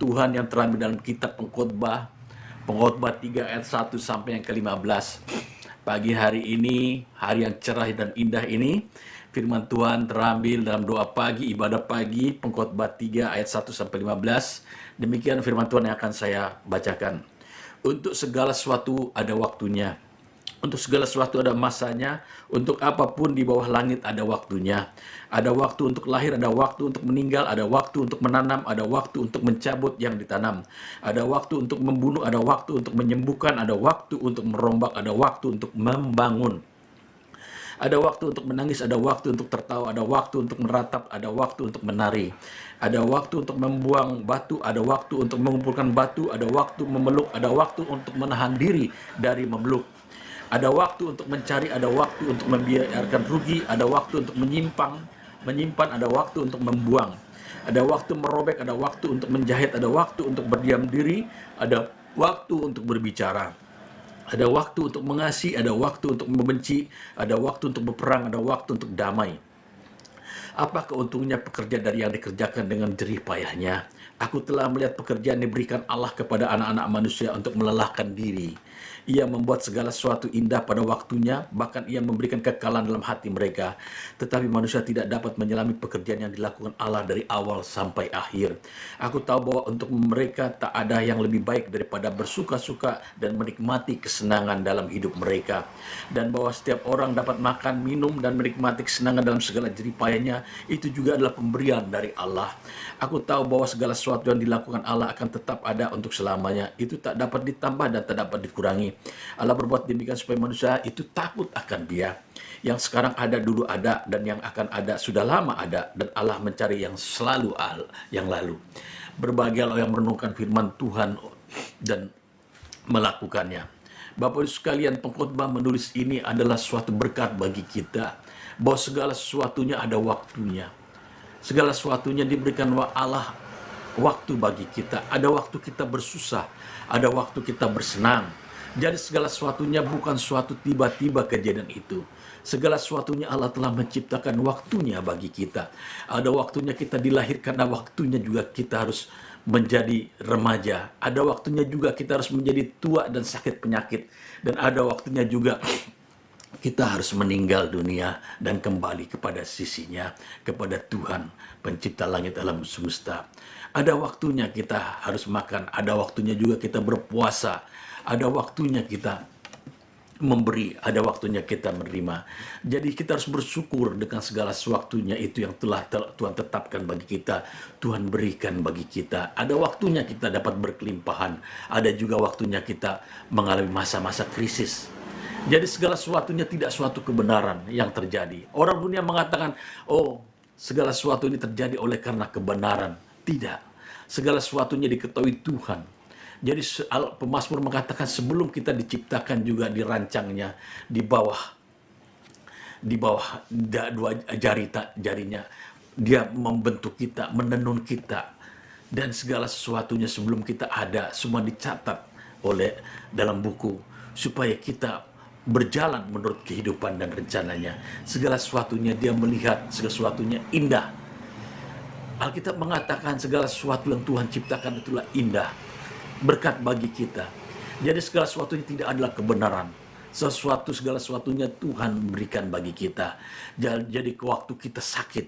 Tuhan yang terambil dalam kitab Pengkhotbah 3 ayat 1 sampai yang ke-15. Pagi hari ini, hari yang cerah dan indah ini, firman Tuhan terambil dalam doa pagi, ibadah pagi, Pengkhotbah 3 ayat 1 sampai 15. Demikian firman Tuhan yang akan saya bacakan. Untuk segala sesuatu ada waktunya. Untuk segala sesuatu ada masanya, untuk apapun di bawah langit ada waktunya. Ada waktu untuk lahir, ada waktu untuk meninggal, ada waktu untuk menanam, ada waktu untuk mencabut yang ditanam. Ada waktu untuk membunuh, ada waktu untuk menyembuhkan, ada waktu untuk merombak, ada waktu untuk membangun. Ada waktu untuk menangis, ada waktu untuk tertawa, ada waktu untuk meratap, ada waktu untuk menari. Ada waktu untuk membuang batu, ada waktu untuk mengumpulkan batu, ada waktu memeluk, ada waktu untuk menahan diri dari memeluk. Ada waktu untuk mencari, ada waktu untuk membiarkan rugi, ada waktu untuk menyimpan, ada waktu untuk membuang. Ada waktu merobek, ada waktu untuk menjahit, ada waktu untuk berdiam diri, ada waktu untuk berbicara. Ada waktu untuk mengasihi, ada waktu untuk membenci, ada waktu untuk berperang, ada waktu untuk damai. Apa keuntungnya pekerja dari yang dikerjakan dengan jerih payahnya? Aku telah melihat pekerjaan diberikan Allah kepada anak-anak manusia untuk melelahkan diri. Ia membuat segala sesuatu indah pada waktunya, bahkan ia memberikan kekalahan dalam hati mereka. Tetapi manusia tidak dapat menyelami pekerjaan yang dilakukan Allah dari awal sampai akhir. Aku tahu bahwa untuk mereka tak ada yang lebih baik daripada bersuka-suka dan menikmati kesenangan dalam hidup mereka. Dan bahwa setiap orang dapat makan, minum, dan menikmati kesenangan dalam segala jerih payahnya, itu juga adalah pemberian dari Allah. Aku tahu bahwa segala sesuatu yang dilakukan Allah akan tetap ada untuk selamanya. Itu tak dapat ditambah dan tak dapat dikurangi. Allah berbuat demikian supaya manusia itu takut akan Dia. Yang sekarang ada, dulu ada, dan yang akan ada sudah lama ada, dan Allah mencari yang selalu yang lalu. Berbahagialah yang merenungkan firman Tuhan dan melakukannya. Bapak Ibu sekalian, pengkhotbah menulis ini adalah suatu berkat bagi kita, bahwa segala sesuatunya ada waktunya. Segala sesuatunya diberikan Allah waktu bagi kita. Ada waktu kita bersusah, ada waktu kita bersenang. Jadi segala sesuatunya bukan suatu tiba-tiba kejadian itu. Segala sesuatunya Allah telah menciptakan waktunya bagi kita. Ada waktunya kita dilahirkan, ada waktunya juga kita harus menjadi remaja. Ada waktunya juga kita harus menjadi tua dan sakit penyakit. Dan ada waktunya juga kita harus meninggal dunia dan kembali kepada sisinya, kepada Tuhan, pencipta langit alam semesta. Ada waktunya kita harus makan, ada waktunya juga kita berpuasa, ada waktunya kita memberi, ada waktunya kita menerima. Jadi kita harus bersyukur dengan segala waktunya itu yang telah Tuhan tetapkan bagi kita, Tuhan berikan bagi kita. Ada waktunya kita dapat berkelimpahan, ada juga waktunya kita mengalami masa-masa krisis. Jadi segala sesuatunya tidak suatu kebenaran yang terjadi. Orang dunia mengatakan, oh segala sesuatu ini terjadi oleh karena kebenaran. Tidak. Segala sesuatunya diketahui Tuhan. Jadi pemazmur mengatakan sebelum kita diciptakan juga dirancangnya di bawah dua jarinya. Dia membentuk kita, menenun kita. Dan segala sesuatunya sebelum kita ada, semua dicatat oleh dalam buku. Supaya kita berjalan menurut kehidupan dan rencananya. Segala sesuatunya dia melihat, segala sesuatunya indah. Alkitab mengatakan segala sesuatu yang Tuhan ciptakan itulah indah. Berkat bagi kita. Jadi segala sesuatunya tidak adalah kebenaran. Segala sesuatunya Tuhan berikan bagi kita. Jadi waktu kita sakit,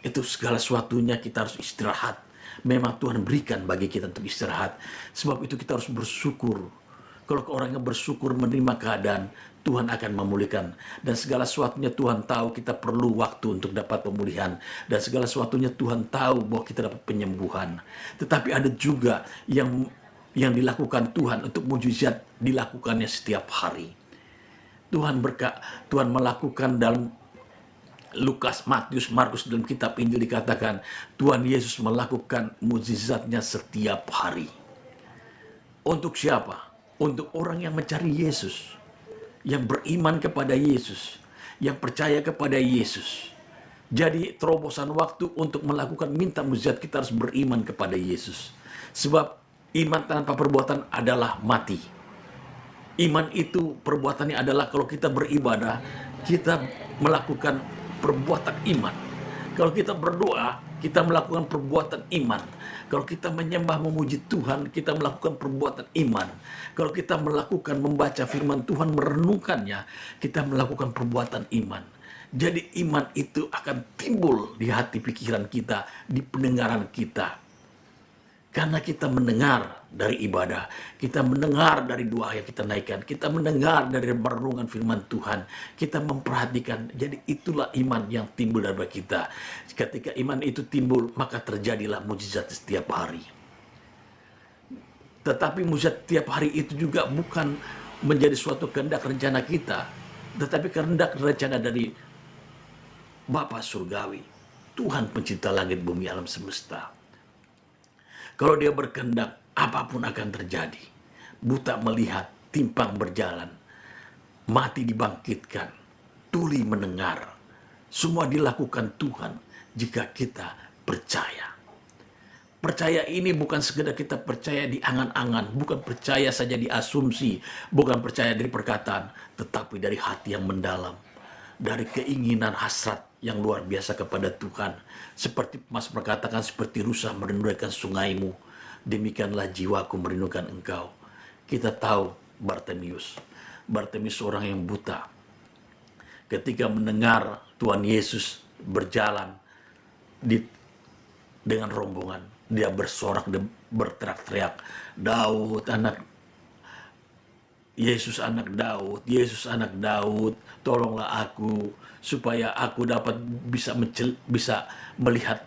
itu segala sesuatunya kita harus istirahat. Memang Tuhan berikan bagi kita untuk istirahat. Sebab itu kita harus bersyukur. Kalau orang yang bersyukur menerima keadaan, Tuhan akan memulihkan. Dan segala sesuatunya Tuhan tahu kita perlu waktu untuk dapat pemulihan. Dan segala sesuatunya Tuhan tahu bahwa kita dapat penyembuhan. Tetapi ada juga yang dilakukan Tuhan untuk mujizat dilakukannya setiap hari. Tuhan melakukan dalam Lukas, Matius, Markus dalam kitab Injil dikatakan Tuhan Yesus melakukan mujizatnya setiap hari. Untuk siapa? Untuk orang yang mencari Yesus, yang beriman kepada Yesus, yang percaya kepada Yesus. Jadi terobosan waktu untuk melakukan minta mujizat kita harus beriman kepada Yesus. Sebab iman tanpa perbuatan adalah mati. Iman itu perbuatannya adalah kalau kita beribadah, kita melakukan perbuatan iman. Kalau kita berdoa, kita melakukan perbuatan iman. Kalau kita menyembah memuji Tuhan, kita melakukan perbuatan iman. Kalau kita melakukan membaca firman Tuhan, merenungkannya, kita melakukan perbuatan iman. Jadi iman itu akan timbul di hati pikiran kita, di pendengaran kita. Karena kita mendengar dari ibadah, kita mendengar dari doa yang kita naikkan, kita mendengar dari merenungan firman Tuhan, kita memperhatikan. Jadi itulah iman yang timbul dari kita. Ketika iman itu timbul, maka terjadilah mujizat setiap hari. Tetapi mujizat setiap hari itu juga bukan menjadi suatu kehendak rencana kita, tetapi kehendak rencana dari Bapa Surgawi, Tuhan pencipta langit bumi alam semesta. Kalau dia berkehendak, apapun akan terjadi. Buta melihat, timpang berjalan, mati dibangkitkan, tuli mendengar. Semua dilakukan Tuhan jika kita percaya. Percaya ini bukan sekedar kita percaya di angan-angan, bukan percaya saja di asumsi, bukan percaya dari perkataan, tetapi dari hati yang mendalam, dari keinginan hasrat yang luar biasa kepada Tuhan. Seperti Mas berkatakan, seperti rusa merindukan sungaimu, demikianlah jiwaku merindukan engkau. Kita tahu Bartimius seorang yang buta. Ketika mendengar Tuhan Yesus berjalan dengan rombongan, dia bersorak, berteriak-teriak, Daud anak Yesus anak Daud, Yesus anak Daud, tolonglah aku supaya aku dapat bisa melihat.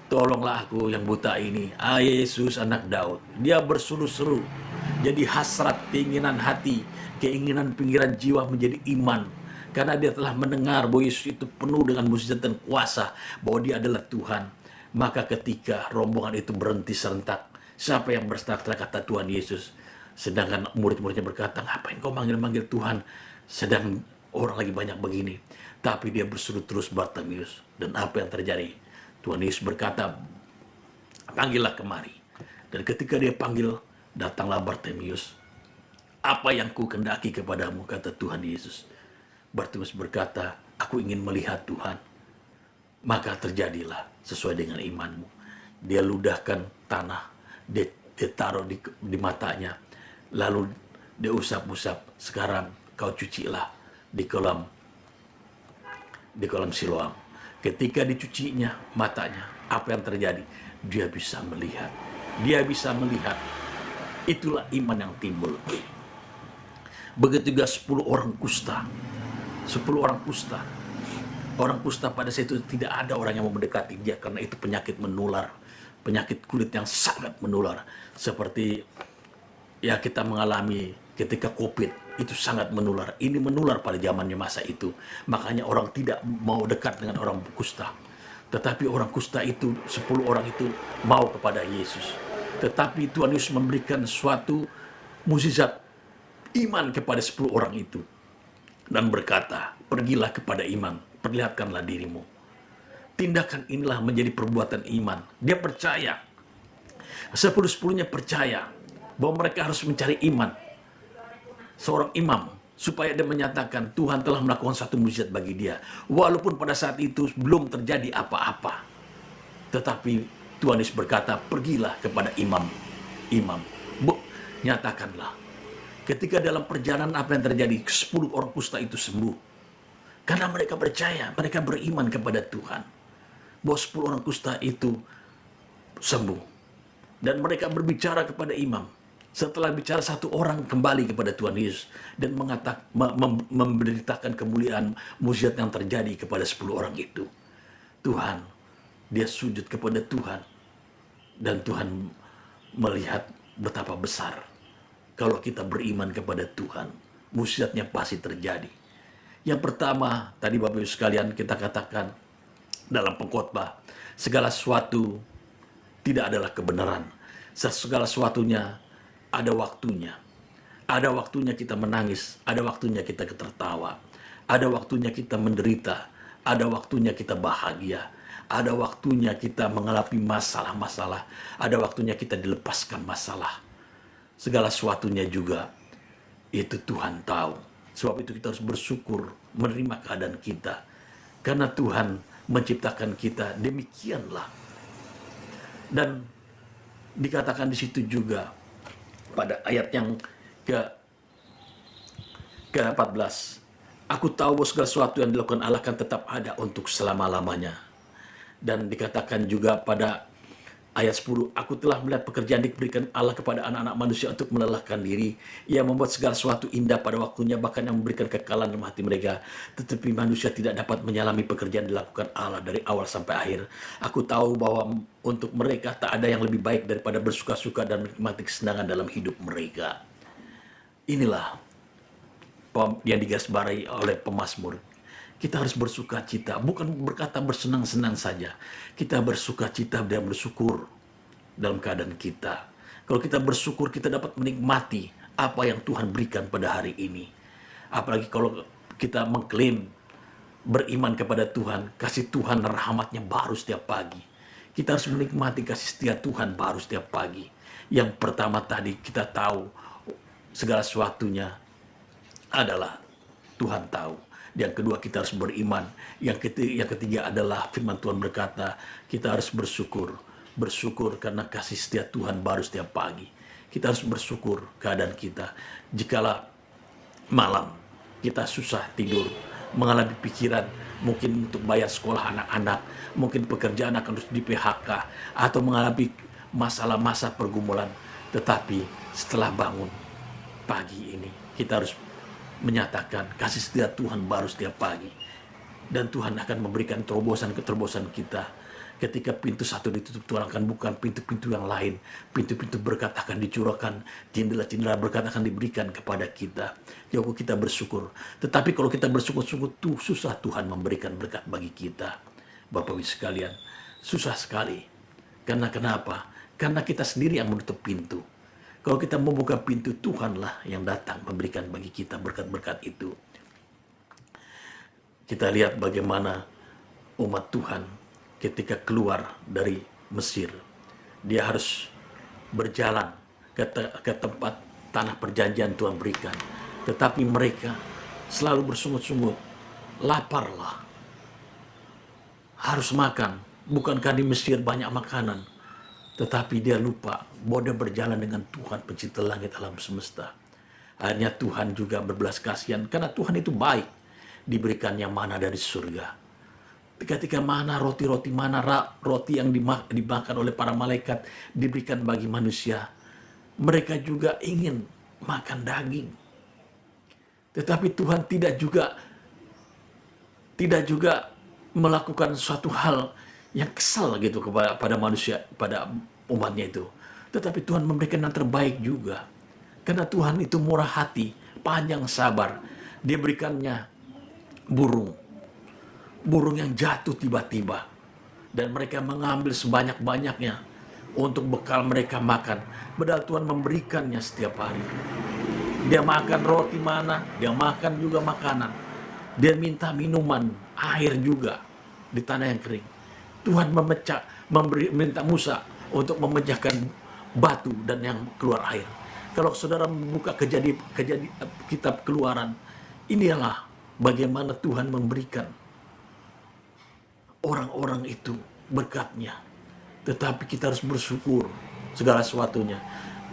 Tolonglah aku yang buta ini. Yesus anak Daud. Dia berseru-seru. Jadi hasrat, keinginan hati, keinginan pinggiran jiwa menjadi iman. Karena dia telah mendengar bahwa Yesus itu penuh dengan mujizat dan kuasa, bahwa dia adalah Tuhan. Maka ketika rombongan itu berhenti serentak, siapa yang berteriak-teriak kata Tuhan Yesus? Sedangkan murid-muridnya berkata, ngapain kau manggil-manggil Tuhan? Sedang orang lagi banyak begini. Tapi dia berseru terus Bartimius. Dan apa yang terjadi? Tuhan Yesus berkata, panggillah kemari. Dan ketika dia panggil, datanglah Bartimius. Apa yang ku kendaki kepadamu, kata Tuhan Yesus. Bartimius berkata, aku ingin melihat Tuhan. Maka terjadilah sesuai dengan imanmu. Dia ludahkan tanah, dia taruh di matanya. Lalu dia usap-usap, sekarang kau cucilah di kolam Siloam. Ketika dicucinya matanya, apa yang terjadi? Dia bisa melihat. Dia bisa melihat. Itulah iman yang timbul. Begitu juga 10 orang kusta. 10 orang kusta. Orang kusta pada saat itu tidak ada orang yang mau mendekati dia karena itu penyakit menular. Penyakit kulit yang sangat menular. Seperti ya kita mengalami ketika COVID, itu sangat menular. Ini menular pada zamannya masa itu. Makanya orang tidak mau dekat dengan orang kusta. Tetapi orang kusta itu, 10 orang itu mau kepada Yesus. Tetapi Tuhan Yesus memberikan suatu mukjizat iman kepada 10 orang itu. Dan berkata, pergilah kepada imam, perlihatkanlah dirimu. Tindakan inilah menjadi perbuatan iman. Dia percaya. 10-10-nya percaya bahwa mereka harus mencari iman, seorang imam, supaya dia menyatakan Tuhan telah melakukan satu mujizat bagi dia. Walaupun pada saat itu belum terjadi apa-apa. Tetapi Tuhan Yesus berkata, pergilah kepada imam. Nyatakanlah. Ketika dalam perjalanan apa yang terjadi, 10 orang kusta itu sembuh. Karena mereka percaya, mereka beriman kepada Tuhan. Bahwa 10 orang kusta itu sembuh. Dan mereka berbicara kepada imam. Setelah bicara, satu orang kembali kepada Tuhan Yesus dan memberitakan kemuliaan mujizat yang terjadi kepada 10 orang itu. Tuhan, dia sujud kepada Tuhan dan Tuhan melihat betapa besar kalau kita beriman kepada Tuhan, mujizatnya pasti terjadi. Yang pertama, tadi Bapak Ibu sekalian kita katakan dalam pengkhotbah, segala sesuatu tidak adalah kebenaran. Segala sesuatunya ada waktunya. Ada waktunya kita menangis, ada waktunya kita tertawa, ada waktunya kita menderita, ada waktunya kita bahagia, ada waktunya kita mengalami masalah-masalah, ada waktunya kita dilepaskan masalah. Segala sesuatunya juga itu Tuhan tahu. Sebab itu kita harus bersyukur menerima keadaan kita. Karena Tuhan menciptakan kita. Demikianlah. Dan dikatakan di situ juga pada ayat yang ke-14, aku tahu bahwa segala sesuatu yang dilakukan Allah akan tetap ada untuk selama-lamanya. Dan dikatakan juga pada ayat 10, aku telah melihat pekerjaan diberikan Allah kepada anak-anak manusia untuk melelahkan diri. Ia membuat segala sesuatu indah pada waktunya, bahkan yang memberikan kekalahan dalam hati mereka. Tetapi manusia tidak dapat menyalami pekerjaan dilakukan Allah dari awal sampai akhir. Aku tahu bahwa untuk mereka tak ada yang lebih baik daripada bersuka-suka dan menikmati kesenangan dalam hidup mereka. Inilah yang digarisbawahi oleh pemazmur. Kita harus bersuka cita, bukan berkata bersenang-senang saja. Kita bersuka cita dan bersyukur dalam keadaan kita. Kalau kita bersyukur, kita dapat menikmati apa yang Tuhan berikan pada hari ini. Apalagi kalau kita mengklaim beriman kepada Tuhan, kasih Tuhan rahmatnya baru setiap pagi. Kita harus menikmati kasih setia Tuhan baru setiap pagi. Yang pertama tadi kita tahu segala sesuatunya adalah Tuhan tahu. Yang kedua, kita harus beriman. Yang ketiga adalah firman Tuhan berkata, kita harus bersyukur. Bersyukur karena kasih setia Tuhan baru setiap pagi. Kita harus bersyukur keadaan kita. Jikalau malam kita susah tidur, mengalami pikiran, mungkin untuk bayar sekolah anak-anak, mungkin pekerjaan akan harus di PHK, atau mengalami masalah-masa pergumulan. Tetapi setelah bangun pagi ini, kita harus menyatakan kasih setia Tuhan baru setiap pagi. Dan Tuhan akan memberikan terobosan-keterobosan kita. Ketika pintu satu ditutup, Tuhan akan bukan pintu-pintu yang lain. Pintu-pintu berkat akan dicurahkan, jendela-jendela berkat akan diberikan kepada kita. Jadi kita bersyukur. Tetapi kalau kita bersyukur-syukur, susah Tuhan memberikan berkat bagi kita. Bapak-Ibu sekalian, susah sekali. Karena kenapa? Karena kita sendiri yang menutup pintu. Kalau kita membuka pintu, Tuhanlah yang datang memberikan bagi kita berkat-berkat itu. Kita lihat bagaimana umat Tuhan ketika keluar dari Mesir. Dia harus berjalan ke tempat tanah perjanjian Tuhan berikan. Tetapi mereka selalu bersungut-sungut. Laparlah. Harus makan. Bukankah di Mesir banyak makanan? Tetapi dia lupa bahwa dia berjalan dengan Tuhan pencipta langit alam semesta. Akhirnya Tuhan juga berbelas kasihan karena Tuhan itu baik. Diberikannya mana dari surga. Ketika mana roti-roti mana roti yang dimakan oleh para malaikat diberikan bagi manusia. Mereka juga ingin makan daging. Tetapi Tuhan tidak juga melakukan suatu hal yang kesal gitu kepada manusia, pada umatnya itu. Tetapi Tuhan memberikan yang terbaik juga. Karena Tuhan itu murah hati, panjang sabar. Dia berikannya burung yang jatuh tiba-tiba. Dan mereka mengambil sebanyak-banyaknya untuk bekal mereka makan. Padahal Tuhan memberikannya setiap hari. Dia makan roti mana, dia makan juga makanan. Dia minta minuman, air juga di tanah yang kering. Tuhan minta Musa untuk memecahkan batu dan yang keluar air. Kalau saudara membuka kitab Keluaran, inilah bagaimana Tuhan memberikan orang-orang itu berkatnya. Tetapi kita harus bersyukur segala sesuatunya.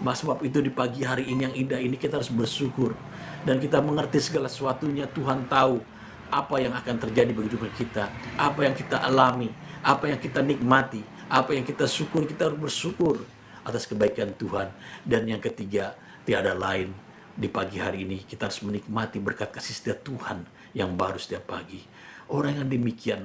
Sebab itu di pagi hari ini yang indah ini kita harus bersyukur. Dan kita mengerti segala sesuatunya. Tuhan tahu apa yang akan terjadi bagi hidup kita. Apa yang kita alami. Apa yang kita nikmati, apa yang kita syukur, kita harus bersyukur atas kebaikan Tuhan. Dan yang ketiga, tiada lain, di pagi hari ini kita harus menikmati berkat kasih setia Tuhan yang baru setiap pagi. Orang yang demikian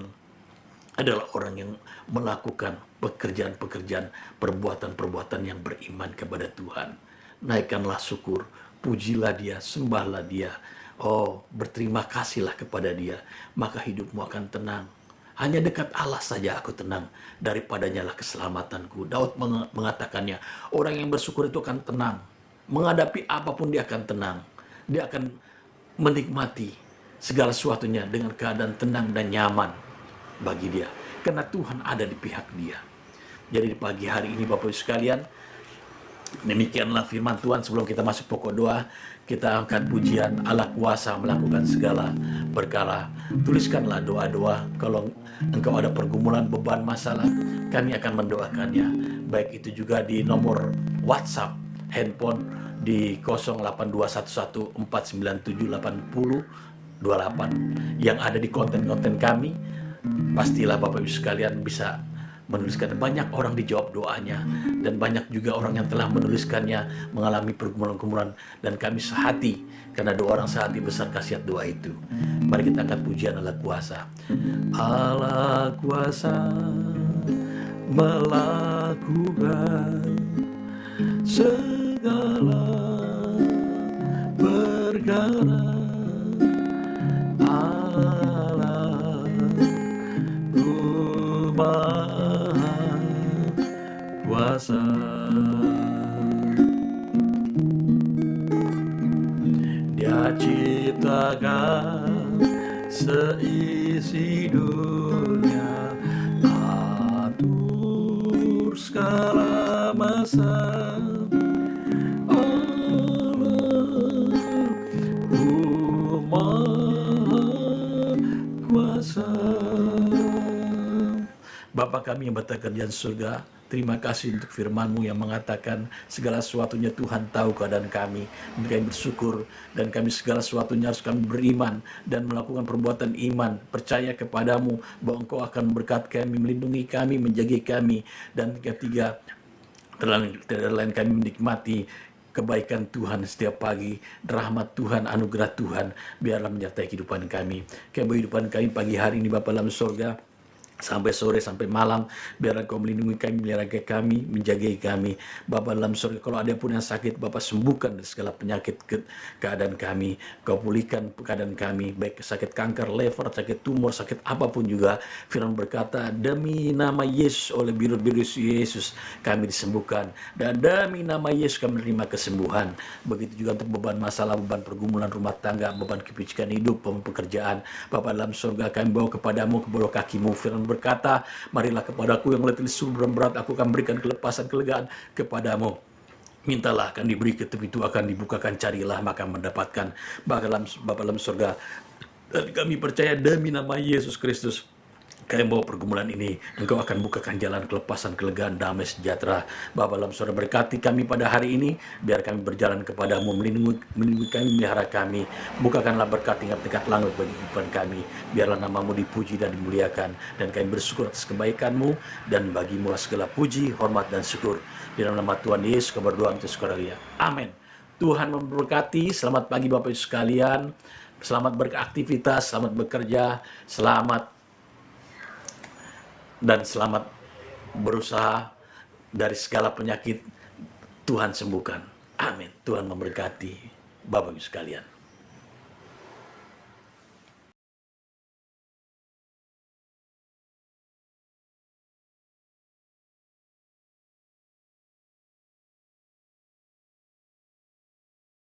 adalah orang yang melakukan pekerjaan-pekerjaan, perbuatan-perbuatan yang beriman kepada Tuhan. Naikkanlah syukur, pujilah Dia, sembahlah Dia. Oh, berterima kasihlah kepada Dia, maka hidupmu akan tenang. Hanya dekat Allah saja aku tenang, daripadanya lah keselamatanku. Daud mengatakannya, orang yang bersyukur itu akan tenang. Menghadapi apapun dia akan tenang. Dia akan menikmati segala sesuatunya dengan keadaan tenang dan nyaman bagi dia. Karena Tuhan ada di pihak dia. Jadi di pagi hari ini Bapak-Ibu sekalian, Demikianlah firman Tuhan. Sebelum kita masuk pokok doa, kita angkat pujian Allah kuasa melakukan segala perkara. Tuliskanlah doa-doa. Kalau engkau ada pergumulan, beban, masalah, kami akan mendoakannya. Baik itu juga di nomor WhatsApp, handphone di 0821497808 yang ada di konten-konten kami. Pastilah Bapak Ibu sekalian bisa menuliskan. Banyak orang dijawab doanya, dan banyak juga orang yang telah menuliskannya mengalami pergumulan-pergumulan, dan kami sehati karena doa orang sehati besar khasiat doa itu. Mari kita angkat pujian Allah kuasa. Allah kuasa melakukan segala perkara. Allah Maha kuasa. Dia ciptakan seisi dunia, atur segala masa. Allah Maha kuasa. Bapa kami yang berada di surga, terima kasih untuk firman-Mu yang mengatakan segala sesuatunya Tuhan tahu keadaan kami. Dan kami bersyukur, dan kami segala sesuatunya harus kami beriman dan melakukan perbuatan iman, percaya kepadamu bahwa Engkau akan memberkati kami, melindungi kami, menjaga kami, dan ketiga, tidak lain kami menikmati kebaikan Tuhan setiap pagi, rahmat Tuhan, anugerah Tuhan, biarlah menyertai kehidupan kami. Kehidupan kami pagi hari ini Bapa dalam surga, sampai sore, sampai malam, biar Engkau melindungi kami, melihara kami, menjaga kami. Bapa dalam surga, kalau ada pun yang sakit, Bapa sembuhkan dari segala penyakit keadaan kami. Kau pulihkan keadaan kami, baik sakit kanker, lever, sakit tumor, sakit apapun juga. Firman berkata, demi nama Yesus, oleh biru-biru Yesus, kami disembuhkan. Dan demi nama Yesus kami menerima kesembuhan. Begitu juga untuk beban masalah, beban pergumulan rumah tangga, beban kepikiran hidup, beban pekerjaan. Bapa dalam surga, kami bawa kepadamu, ke bawah kakimu. Firman berkata, marilah kepadaku yang letih lesu dan berat, aku akan berikan kelepasan, kelegaan kepadamu. Mintalah akan diberi, ketuk itu akan dibukakan, carilah maka mendapatkan. Bapa dalam surga, dan kami percaya demi nama Yesus Kristus, kami bawa pergumulan ini, Engkau akan bukakan jalan kelepasan, kelegaan, damai, sejahtera. Bapa dalam surga, berkati kami pada hari ini, biar kami berjalan kepadamu, melindungi kami, melihara kami. Bukakanlah berkat tingkat-tingkat langit bagi kehidupan kami. Biarlah namamu dipuji dan dimuliakan, dan kami bersyukur atas kebaikanmu, dan bagimu segala puji, hormat, dan syukur. Di dalam nama Tuhan Yesus, kami berdoa untuk sekalian. Amin. Tuhan memberkati. Selamat pagi Bapak Ibu sekalian. Selamat beraktivitas, selamat bekerja, selamat berusaha dari segala penyakit. Tuhan sembuhkan. Amin. Tuhan memberkati Bapak Ibu sekalian.